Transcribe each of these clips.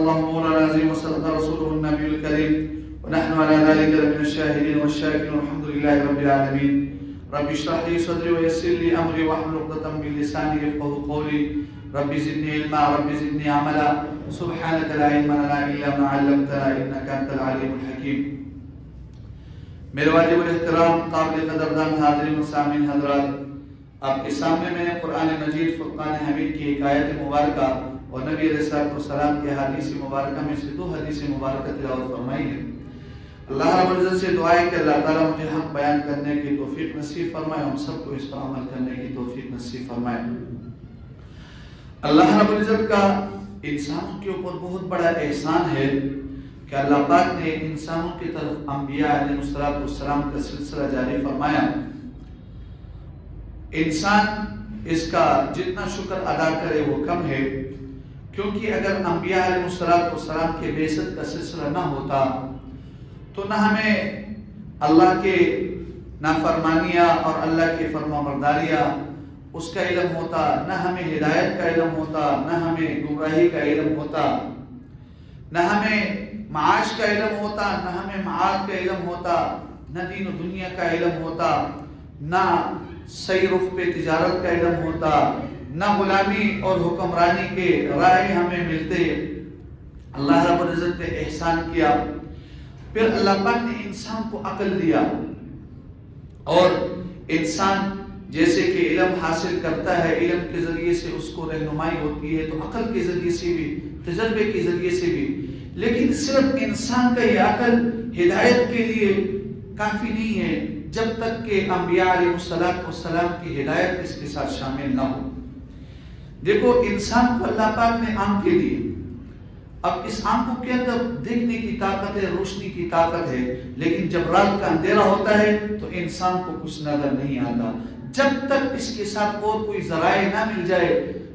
الله مولانا العظيم وصدق رسوله النبي الكريم ونحن على ذلك لمن الشاهدين والشاكرين والحمد لله رب العالمين. رب اشرح لي صدري ويسر لي امري واحلل عقدة من لساني يفقهوا قولي. رب زدني علما رب زدني عملا سبحانك لا علم لنا الا ما علمتنا انك انت العليم الحكيم. میرے واجب الاحترام قابل قدردان حاضرین و سامعین حضرات، آپ کے سامنے میں قرآن مجید فرقان حمید کی ایک آیت مبارکہ اور نبی علیہ السلام کے حدیث مبارکہ میں سے 2 حدیث مبارکہ تلاوت فرمائی ہے۔ اللہ رب العزت سے دعا ہے کہ اللہ تعالیٰ مجھے حق بیان کرنے کی توفیق نصیب فرمائے، ہم سب کو اس پر عمل کرنے کی توفیق نصیب فرمائے۔ اللہ رب العزت کا انسانوں کے اوپر بہت بڑا احسان ہے کہ اللہ پاک نے انسانوں کی طرف انبیاء علیہ السلام کا سلسلہ جاری فرمایا۔ انسان اس کا جتنا شکر ادا کرے وہ کم ہے، کیونکہ اگر انبیاء علیہ السلام کے بعثت کا سلسلہ نہ ہوتا تو نہ ہمیں اللہ کے نافرمانیاں اور اللہ کے فرما برداریاں اس کا علم ہوتا، نہ ہمیں ہدایت کا علم ہوتا، نہ ہمیں گمراہی کا علم ہوتا، نہ ہمیں معاش کا علم ہوتا، نہ ہمیں معاد کا علم ہوتا، نہ دین و دنیا کا علم ہوتا، نہ صحیح رخ پہ تجارت کا علم ہوتا، نہ غلامی اور حکمرانی کے رائے ہمیں ملتے۔ اللہ رب العزت نے احسان کیا، پھر اللہ پاک نے انسان کو عقل دیا، اور انسان جیسے کہ علم حاصل کرتا ہے، علم کے ذریعے سے اس کو رہنمائی ہوتی ہے، تو عقل کے ذریعے سے بھی، تجربے کے ذریعے سے بھی، لیکن صرف انسان کا یہ عقل ہدایت کے لیے کافی نہیں ہے جب تک کہ انبیاء علیہ السلام کی ہدایت اس کے ساتھ شامل نہ ہو۔ دیکھو انسان کو اللہ پاک نے آنکھ کے لیے، اب اس آنکھوں کے اندر دیکھنے کی طاقت ہے، روشنی کی طاقت ہے، لیکن جب رات کا اندھیرا ہوتا ہے تو انسان کو کچھ نظر نہیں آتا جب تک اس کے ساتھ اور کوئی ذرائع نہ مل جائے،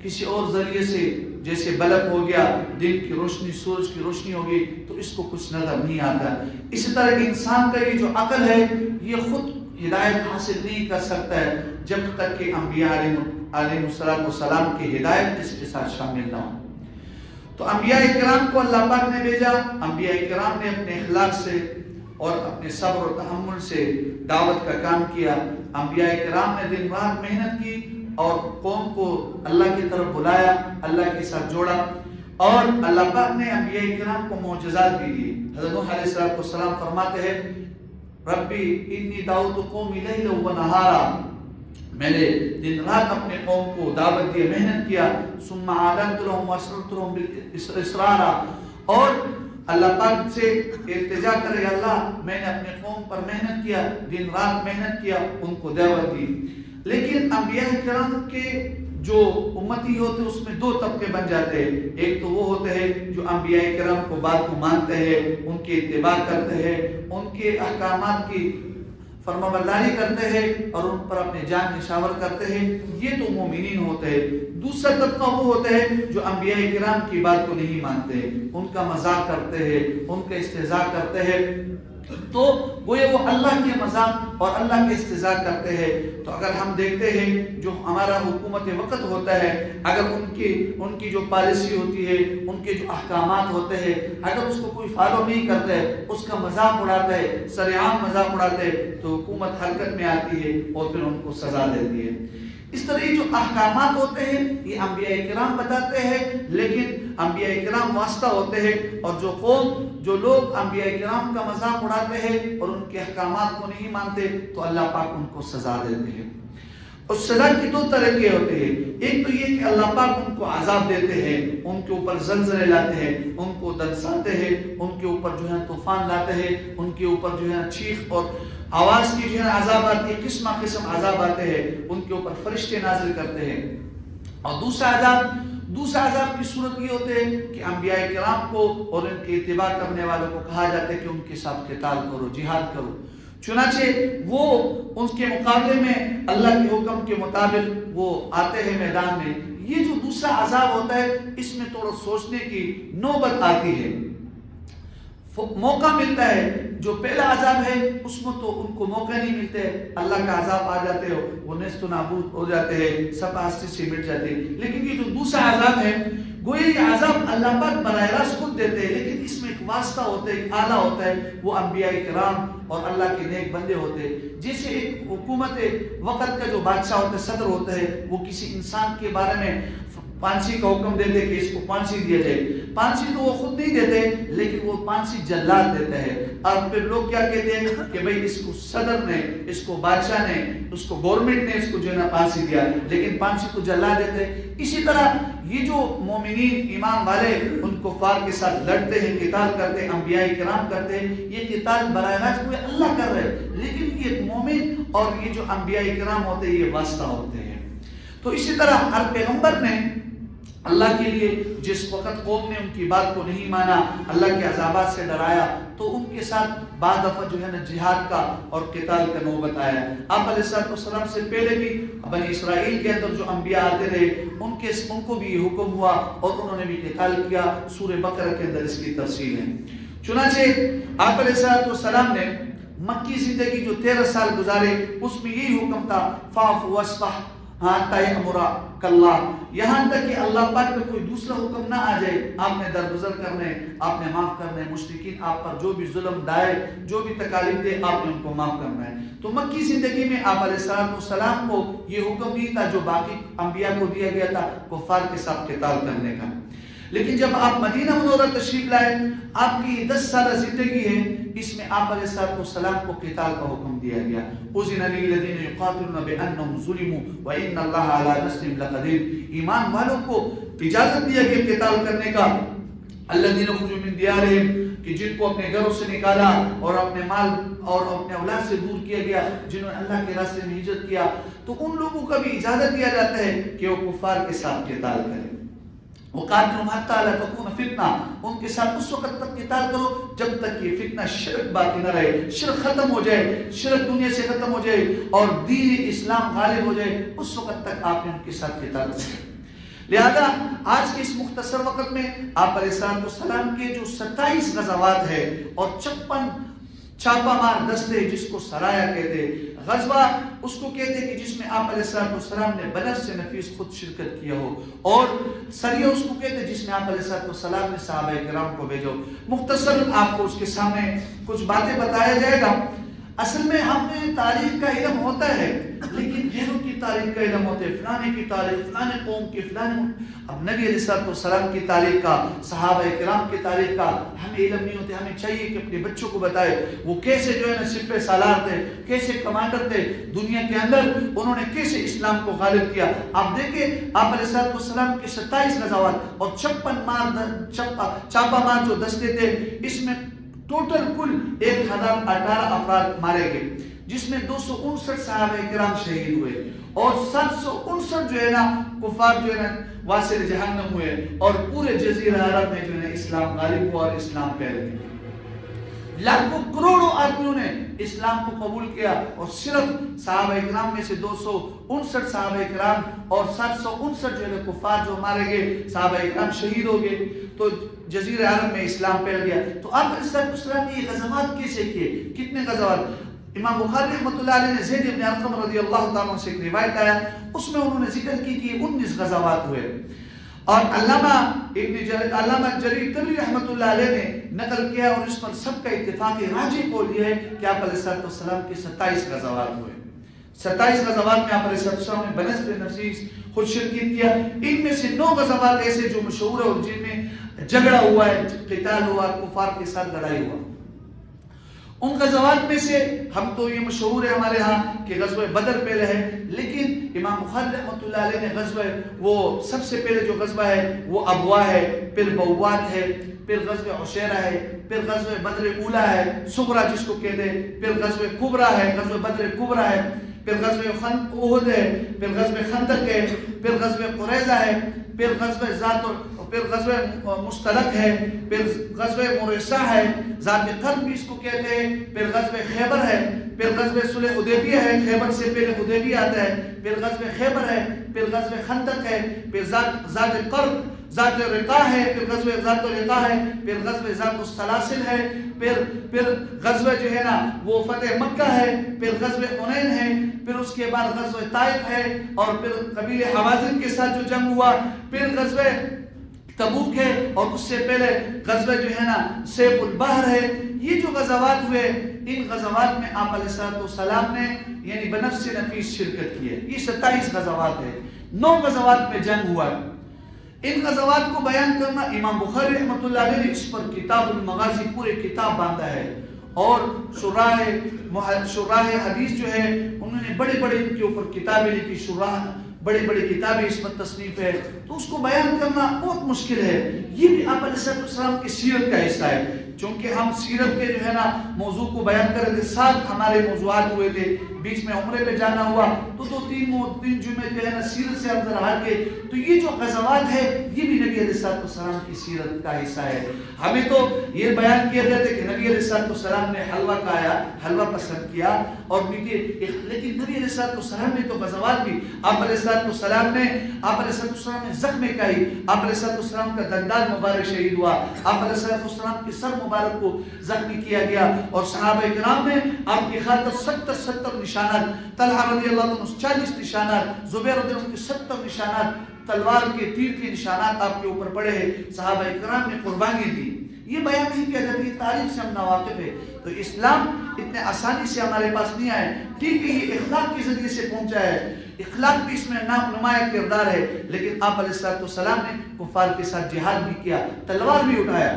کسی اور ذریعے سے، جیسے بلب ہو گیا، دن کی روشنی، سورج کی روشنی ہوگی تو اس کو کچھ نظر نہیں آتا۔ اسی طرح انسان کا یہ جو عقل ہے یہ خود ہدایت حاصل نہیں کر سکتا ہے جب تک کہ انبیاء علیہ السلام کی ہدایت اس کے ساتھ شامل نہ ہو۔ تو انبیاء کرام کو اللہ پاک نے بھیجا، انبیاء کرام نے اپنے اخلاق سے اور اپنے صبر و تحمل سے دعوت کا کام کیا۔ انبیاء کرام نے دن رات محنت کی اور قوم کو اللہ کی طرف بلایا، اللہ کے ساتھ جوڑا، اور اللہ پاک نے انبیاء کرام کو معجزات بھی دیے۔ حضرت نوح علیہ السلام فرماتے ہیں ربی انی دعوت قومی لیلا و نہارا، میں نے دن رات اپنے قوم کو دعوت دی، محنت کیا، ثم اعلنت لهم واسررت لهم بالاسرارا، اور اللہ پاک سے التجا کرے اللہ میں نے اپنے قوم پر محنت کیا، دن رات محنت کیا، ان کو دعوت دی۔ لیکن انبیاء کرام کے جو امتی ہوتے اس میں 2 طبقے بن جاتے ہیں۔ ایک تو وہ ہوتے ہیں جو انبیاء کرام کو بات کو مانتے ہیں، ان کی اتباع کرتے ہیں، ان کے احکامات کی فرما برداری کرتے ہیں اور ان پر اپنے جان نشاور کرتے ہیں، یہ تو مومنین ہوتے ہیں۔ دوسرا طبقہ وہ ہوتے ہیں جو انبیاء کرام کی بات کو نہیں مانتے، ان کا مذاق کرتے ہیں، ان کا استہزاء کرتے ہیں، تو گویا وہ اللہ کے مذاق اور اللہ کے استہزاء کرتے ہیں۔ تو اگر ہم دیکھتے ہیں جو ہمارا حکومت وقت ہوتا ہے، اگر ان کی جو پالیسی ہوتی ہے، ان کے جو احکامات ہوتے ہیں، اگر اس کو کوئی فالو نہیں کرتا ہے، اس کا مذاق اڑاتا ہے، سرعام مذاق اڑاتا ہے، تو حکومت حرکت میں آتی ہے اور پھر ان کو سزا دیتی ہے۔ اس طرح یہ جو احکامات ہوتے ہیں یہ انبیاء کرام بتاتے ہیں، لیکن انبیاء کرام واسطہ ہوتے ہیں، اور جو لوگ انبیاء کرام کا مذاق اڑاتے ہیں اور ان کے احکامات کو نہیں مانتے تو اللہ پاک ان کو سزا دیتے ہیں۔ اور سزا کی 2 طرح کے ہوتے ہیں، ایک تو یہ کہ اللہ پاک ان کو عذاب دیتے ہیں، ان کے اوپر زلزلے لاتے ہیں، ان کو دنساتے ہیں، ان کے اوپر جو ہے طوفان لاتے ہیں، ان کے اوپر جو ہے چیخ اور آواز کی جو ہے عذاب آتی ہے، قسم قسم عذاب آتے ہیں، ان کے اوپر فرشتے نازل کرتے ہیں۔ اور دوسرا عذاب کی صورت یہ ہوتے ہیں کہ انبیاء کرام کو اور ان کے اتباع کرنے والوں کو کہا جاتا ہے کہ ان کے ساتھ قتال کرو، جہاد کرو، چنانچہ وہ ان کے مقابلے میں اللہ کے حکم کے مطابق وہ آتے ہیں میدان میں۔ یہ جو دوسرا عذاب ہوتا ہے اس میں تھوڑا سوچنے کی نوبت آتی ہے، موقع ملتا ہے۔ جو پہلا عذاب ہے اس میں تو ان کو موقع نہیں ملتے، اللہ کا عذاب آ جاتے ہو وہ نیست و نابود ہو جاتے ہیں، سب آستے سے مٹ جاتے ہیں۔ لیکن یہ جو دوسرا عذاب ہے گویا یہ عذاب اللہ پاک براہ راست خود دیتے ہیں، لیکن اس میں ایک واسطہ ہوتا ہے، ایک آلہ ہوتا ہے، وہ انبیاء کرام اور اللہ کے نیک بندے ہوتے ہیں۔ جیسے ایک حکومت وقت کا جو بادشاہ ہوتا ہے، صدر ہوتا ہے، وہ کسی انسان کے بارے میں پھانسی کا حکم دیتے کہ اس کو پھانسی دیا جائے، پھانسی تو وہ خود نہیں دیتے لیکن وہ پھانسی جلاد دیتا ہے، اور پھر لوگ کیا کہتے ہیں کہ بھئی اس کو صدر نے، اس کو بادشاہ نے، اس کو گورنمنٹ نے اس کو جو ہے نا پھانسی دیا، لیکن پھانسی کو جلاد دیتے ہیں۔ اسی طرح یہ جو مومنین ایمان والے ان کفار کے ساتھ لڑتے ہیں، قتال کرتے ہیں، انبیاء کرام کرتے ہیں، یہ قتال براہ راست کوئی اللہ کر رہے ہیں، لیکن یہ مومن اور یہ جو انبیاء کرام ہوتے ہیں یہ واسطہ ہوتے ہیں۔ تو اسی طرح ہر پیغمبر نے اللہ کے لیے جس وقت قوم نے ان کی بات کو نہیں مانا، اللہ کے عذابات سے ڈرایا، تو ان کے ساتھ بعد دفعہ جو ہے نا جہاد کا اور قتال کا نوبت آیا۔ آپ علیہ السلام سے پہلے بھی بنی اسرائیل کے اندر جو انبیاء آتے رہے ان کو بھی یہ حکم ہوا اور انہوں نے بھی قتال کیا۔ سورہ بقرہ کے اندر اس کی تفصیل ہے۔ چنانچہ آپ علیہ السلام نے مکی زندگی جو 13 سال گزارے اس میں یہی حکم تھا، فاعف واصفح حتی یأمرک اللہ، یہاں تک کہ اللہ پاک کا کوئی دوسرا حکم نہ آ جائے، آپ نے درگزر کرنے، آپ نے معاف کرنے، مشرکین آپ پر جو بھی ظلم ڈائے، جو بھی تکالیف دے، آپ نے ان کو معاف کرنا ہے۔ تو مکی زندگی میں آپ علیہ السلام کو یہ حکم نہیں تھا جو باقی انبیاء کو دیا گیا تھا، کفار کے ساتھ قتال کرنے کا۔ لیکن جب آپ مدینہ منورہ تشریف لائے، آپ کی 10 سالہ زندگی ہے، اس میں آپ علیہ السلام کو قتال کا حکم دیا گیا۔ اذن للذین یقاتلون بانہم ظلموا وان اللہ علی نصرہم لقدیر، ایمان والوں کو اجازت دیا گیا قتال کرنے کا، الذین خرجوا من دیارہم، کہ جن کو اپنے گھروں سے نکالا اور اپنے مال اور اپنے اولاد سے دور کیا گیا، جنہوں نے اللہ کے راستے میں ہجرت کیا، تو ان لوگوں کا بھی اجازت دیا جاتا ہے کہ وہ کفار کے ساتھ قتال کریں۔ وقاتلهم حتى لا تكون فتنہ، ان کے ساتھ اس وقت تک قتال کرو جب تک یہ فتنہ شرک باقی نہ رہے، شرک ختم ہو جائے، شرک دنیا سے ختم ہو جائے اور دین اسلام غالب ہو جائے، اس وقت تک آپ نے ان کے ساتھ قتال کریں۔ لہذا آج کے اس مختصر وقت میں آپ علیہ السلام کے جو 27 غزوات ہے اور 56 چھاپا مار دستے جس کو سرایا کہتے، غزوہ اس کو کہتے کہ جس میں آپ علیہ السلام نے بنفس نفیس خود شرکت کیا ہو، اور سریہ اس کو کہتے جس میں آپ علیہ السلام نے صحابہ کرام کو بھیجو۔ مختصر آپ کو اس کے سامنے کچھ باتیں بتایا جائے گا۔ اصل میں ہمیں تاریخ کا علم ہوتا ہے لیکن غیروں کی تاریخ کا علم ہوتا ہے، فلانے کی تاریخ، فلانے قوم کی، فلانے اب نبی علیہ السلام کی تاریخ کا، صحابہ کرام کی تاریخ کا ہمیں علم نہیں ہوتے۔ ہمیں چاہیے کہ اپنے بچوں کو بتائے وہ کیسے جو ہے نا سپہ سالار تھے، کیسے کمانڈر تھے دنیا کے اندر، انہوں نے کیسے اسلام کو غالب کیا۔ آپ دیکھیں آپ علیہ السلام کے 27 غزوات اور 56 چھاپا مار جو دستے تھے، اس میں ٹوٹل کل 1018 افراد مارے گئے، جس میں 259 صحابہ کرام شہید ہوئے اور 759 جو ہے نا کفار جو ہے نا واصل جہنم ہوئے، اور پورے جزیرہ عرب میں جو ہے نا اسلام غالب ہوا اور اسلام پھیل گیا۔ لاکھوں کروڑوں آدمیوں نے اسلام کو قبول کیا اور صرف صحابہ کرام میں سے 259 صحابہ کرام اور 759 جو ہے کفار جو مارے گئے، صحابہ کرام شہید ہو گئے، تو جزیرہ عرب میں اسلام پھیل گیا۔ تو آپ علیہ السلام نے یہ غزوات کیسے کیے؟ کتنے غزوات؟ امام بخاری رحمۃ اللہ علیہ نے زید بن ارقم رضی اللہ تعالیٰ عنہ سے ایک روایت آیا، اس میں انہوں نے ذکر کی کہ 19 غزوات ہوئے، اور علامہ جریر طبری رحمۃ اللہ علیہ نے نقل کیا اور اس پر سب کا اتفاق راجح قول یہ ہے کہ آپ علیہ السلام کے 27 غزوات ہوئے۔ 27 غزوات میں آپ علیہ السلام نے بنفس نفیس خود شرکت کیا۔ ان میں سے 9 غزوات ایسے جو مشہور ہے اور جن میں جھگڑا ہوا ہے، قتال ہوا، کفار کے ساتھ لڑائی ہوا۔ ان غزوات میں سے ہم تو یہ مشہور ہے ہمارے ہاں کہ غزوہ بدر پہلے ہے، لیکن امام بخاری رحمۃ اللہ علیہ نے غزوہ وہ سب سے پہلے جو غزوہ ہے وہ ابوا ہے، پھر بوات ہے، پھر غزوہ عشیرہ ہے، پھر غزوہ بدر اولا ہے صغرا جس کو کہتے ہیں، پھر غزوہ کبرا ہے، غزوہ بدر کبرا ہے، پھر غزوہ احد ہے، پھر غزوہ خندق ہے، پھر غزوہ قریظہ ہے، پھر غزوہ پھر غزوہ مستلق ہے، پھر غزوہ مریسہ ہے، ذات قرب بھی اس کو کہتے ہیں، پھر غزوہ خیبر ہے، پھر غزوہ صلح حدیبیہ ہے، خیبر سے پہلے حدیبیہ آتا ہے، پھر غزوہ خیبر ہے، پھر غزوہ خندق ہے، پھر ذات قرب، ذات رقاع ہے، پھر غزوہ ذات رقاع ہے، پھر غزوہ ذات السلاسل ہے، پھر غزوہ جو ہے نا وہ فتح مکہ ہے، پھر غزوہ حنین ہے، پھر اس کے بعد غزوہ طائف ہے، اور پھر قبیلہ حوازن کے ساتھ جو جنگ ہوا، پھر غزوہ تبوک ہے اور اس سے پہلے غزوہ جو ہے نا سیف البحر ہے. یہ جو غزوات ہوئے ان غزوات میں آپ علیہ السلام نے یعنی بنفس نفیس شرکت کی ہے. یہ 27 غزوات ہے. 9 غزوات میں جنگ ہوا ہے. ان غزوات کو بیان کرنا امام بخاری رحمۃ اللہ علیہ نے اس پر کتاب المغازی پورے کتاب باندھا ہے. اور شراح حدیث جو ہے انہوں نے بڑے بڑے ان کے اوپر کتابیں لکھی. شراح بڑی بڑی کتابیں اس پر تصنیف ہے. تو اس کو بیان کرنا بہت مشکل ہے. یہ بھی آپ علیہ السلام کی سیرت کا حصہ ہے. چونکہ ہم سیرت کے جو ہے نا موضوع کو بیان کر رہے تھے. 7 ہمارے موضوعات ہوئے تھے. بیچ میں عمرے پہ جانا ہوا تو 2-3 جمعے جو ہے نا سیرت سے ہم ذرا ہٹ کے. تو یہ جو غزوات ہے یہ بھی نبی علیہ السلام کی سیرت کا حصہ ہے. ہمیں تو یہ بیان کیا جاتا ہے کہ نبی علیہ السلام نے حلوہ کھایا, حلوہ پسند کیا اور میٹھے, لیکن نبی علیہ السلام نے تو غزوات بھی آپ علیہ السلام نے زخم کھائی. آپ علیہ السلام کا دندان مبارک شہید ہوا. آپ علیہ السلام کے سر مبارک کو زخمی کیا گیا. اور صحابہ کرام نے آپ کی خاطر 70 نشانات, طلحہ رضی اللہ عنہ 40 نشانات, زبیر رضی اللہ عنہ 70 نشانات, تلوار کے تیر کے نشانات آپ کے اوپر پڑے ہیں. صحابہ کرام نے قربانی دی. یہ بیان نہیں کیا جاتا, یہ تاریخ سے ہم ناواقف ہے. تو اسلام اتنے آسانی سے ہمارے پاس نہیں آئے. ٹھیک ہے یہ اخلاق کے ذریعے سے پہنچا ہے, اخلاق بھی اس میں نمایاں کردار ہے, لیکن آپ علیہ السلام نے کفار کے ساتھ جہاد بھی کیا, تلوار بھی اٹھایا.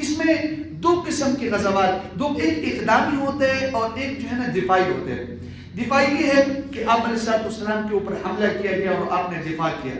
اس میں 2 قسم کے غزوات, ایک اقدامی ہوتے ہیں اور ایک جو ہے نا دفاعی ہوتے ہیں. دفاعی یہ ہے کہ آپ علیہ السلام کے اوپر حملہ کیا گیا اور آپ نے دفاع کیا.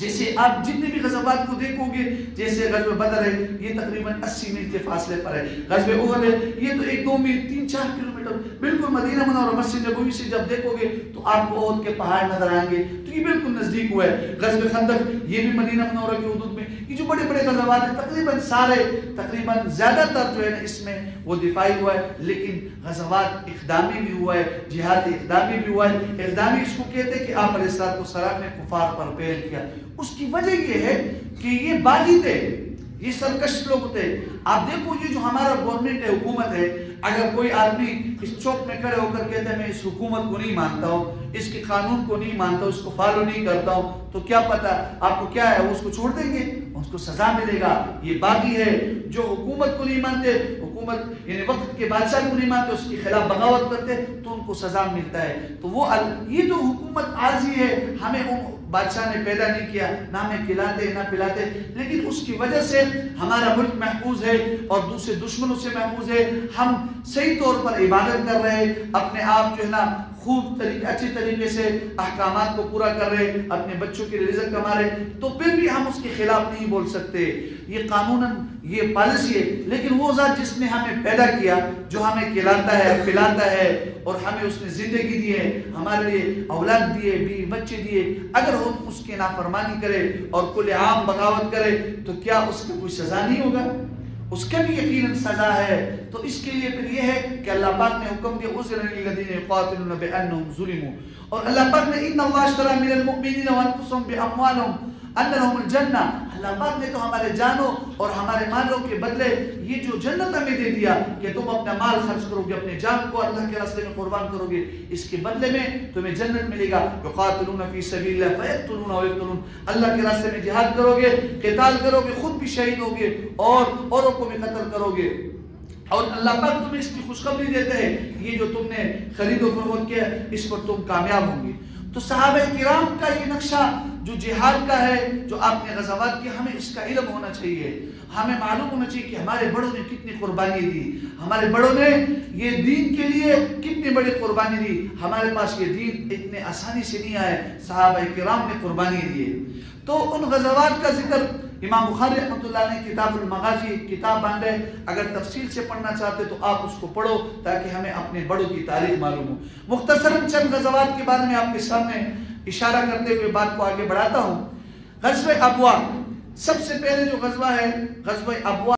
جیسے آپ جتنے بھی غزوات کو دیکھو گے, جیسے غزوہ بدر ہے یہ تقریباً 80 میل کے فاصلے پر ہے. غزوہ احد ہے یہ تو 1-2 میل 3-4 کلومیٹر بالکل مدینہ منورہ مسجد نبوی سے جب دیکھو گے تو آپ کو احد کے پہاڑ نظر آئیں گے, تو یہ بالکل نزدیک ہوا ہے. غزوہ خندق یہ بھی مدینہ منورہ کے حدود میں. یہ جو بڑے بڑے غزوات ہیں تقریباً سارے تقریباً زیادہ تر جو ہے نا اس میں وہ دفاعی ہوا ہے. لیکن غزوات اقدامی بھی ہوا ہے, جہاد اقدامی بھی ہوا ہے. اقدامی اس کو کہتے ہیں کہ آپ علیہ السلام نے کفار پر پہل کیا. اس کی وجہ یہ ہے کہ یہ باغی تھے, یہ سرکش لوگ تھے. آپ دیکھو یہ جو ہمارا گورنمنٹ ہے, حکومت ہے, اگر کوئی آدمی اس چوک میں کھڑے ہو کر کہتا ہے میں اس حکومت کو نہیں مانتا ہوں, اس کے قانون کو نہیں مانتا ہوں, اس کو فالو نہیں کرتا ہوں, تو کیا پتا آپ کو کیا ہے, وہ اس کو چھوڑ دیں گے, اس کو سزا ملے گا. یہ باغی ہے جو حکومت کو نہیں مانتے, حکومت یعنی وقت کے بادشاہ کو نہیں مانتے, اس کے خلاف بغاوت کرتے تو ان کو سزا ملتا ہے. تو وہ یہ تو حکومت عارضی ہے, ہمیں بادشاہ نے پیدا نہیں کیا, نہ ہمیں کھلاتے نہ پلاتے, لیکن اس کی وجہ سے ہمارا ملک محفوظ ہے اور دوسرے دشمنوں سے محفوظ ہے. ہم صحیح طور پر عبادت کر رہے ہیں, اپنے آپ جو ہے نا خوب اچھے طریقے سے احکامات کو پورا کر رہے, اپنے بچوں کے لیے رزق کما رہے, تو پھر بھی ہم اس کے خلاف نہیں بول سکتے. یہ قانوناً یہ پالیسی ہے. لیکن وہ ذات جس نے ہمیں پیدا کیا, جو ہمیں کھلاتا ہے پلاتا ہے اور ہمیں اس نے زندگی دی ہے, ہمارے لیے اولاد دیے, بیوی بچے دیے, اگر ہم اس کی نافرمانی کرے اور کل عام بغاوت کرے تو کیا اس کا کوئی سزا نہیں ہوگا؟ اس کا بھی یقیناً سزا ہے. تو اس کے لیے پھر یہ ہے کہ اللہ پاک نے حکم دیا اذن للذین یقاتلون بانہم ظلموا, اور اللہ پاک نے ان اللہ اشتری من المؤمنین وانفسهم باموالهم ان لهم الجنہ, اللہ پاک نے تو ہمارے جانوں اور ہمارے مالوں کے بدلے یہ جو جنت ہمیں دے دیا کہ تم اپنا مال خرچ کرو گے, اپنے جان کو اللہ کے راستے میں قربان کرو گے, اس کے بدلے میں تمہیں جنت ملے گا. یقاتلون فی سبیل اللہ فیقتلون ویقتلون, اللہ کے راستے میں جہاد کرو گے, قتال کرو گے, خود بھی شہید ہوگے اور اوروں کو بھی قتل کرو گے, اور اللہ پاک تمہیں اس کی خوشخبری دیتے ہیں یہ جو تم نے خرید و فروخت کیا اس پر تم کامیاب ہوں گے. تو صحابہ کرام کا یہ نقشہ جو جہاد کا ہے, جو آپ نے غزوات کی, ہمیں اس کا علم ہونا چاہیے. ہمیں معلوم ہونا چاہیے کہ ہمارے بڑوں نے کتنی قربانی دی, ہمارے بڑوں نے یہ دین کے لیے کتنی بڑی قربانی دی. ہمارے پاس یہ دین اتنے آسانی سے نہیں آئے, صحابہ کرام نے قربانی دی. تو ان غزوات کا ذکر امام بخاری رحمۃ اللہ نے کتاب المغازی کتاب باندھے. اگر تفصیل سے پڑھنا چاہتے تو آپ اس کو پڑھو تاکہ ہمیں اپنے بڑوں کی تاریخ معلوم ہو. مختصراً چند غزوات کے بارے میں آپ کے سامنے اشارہ کرتے ہوئے بات کو آگے بڑھاتا ہوں. غزوہ ابوا, سب سے پہلے جو غزوہ ہے غزوہ ابوا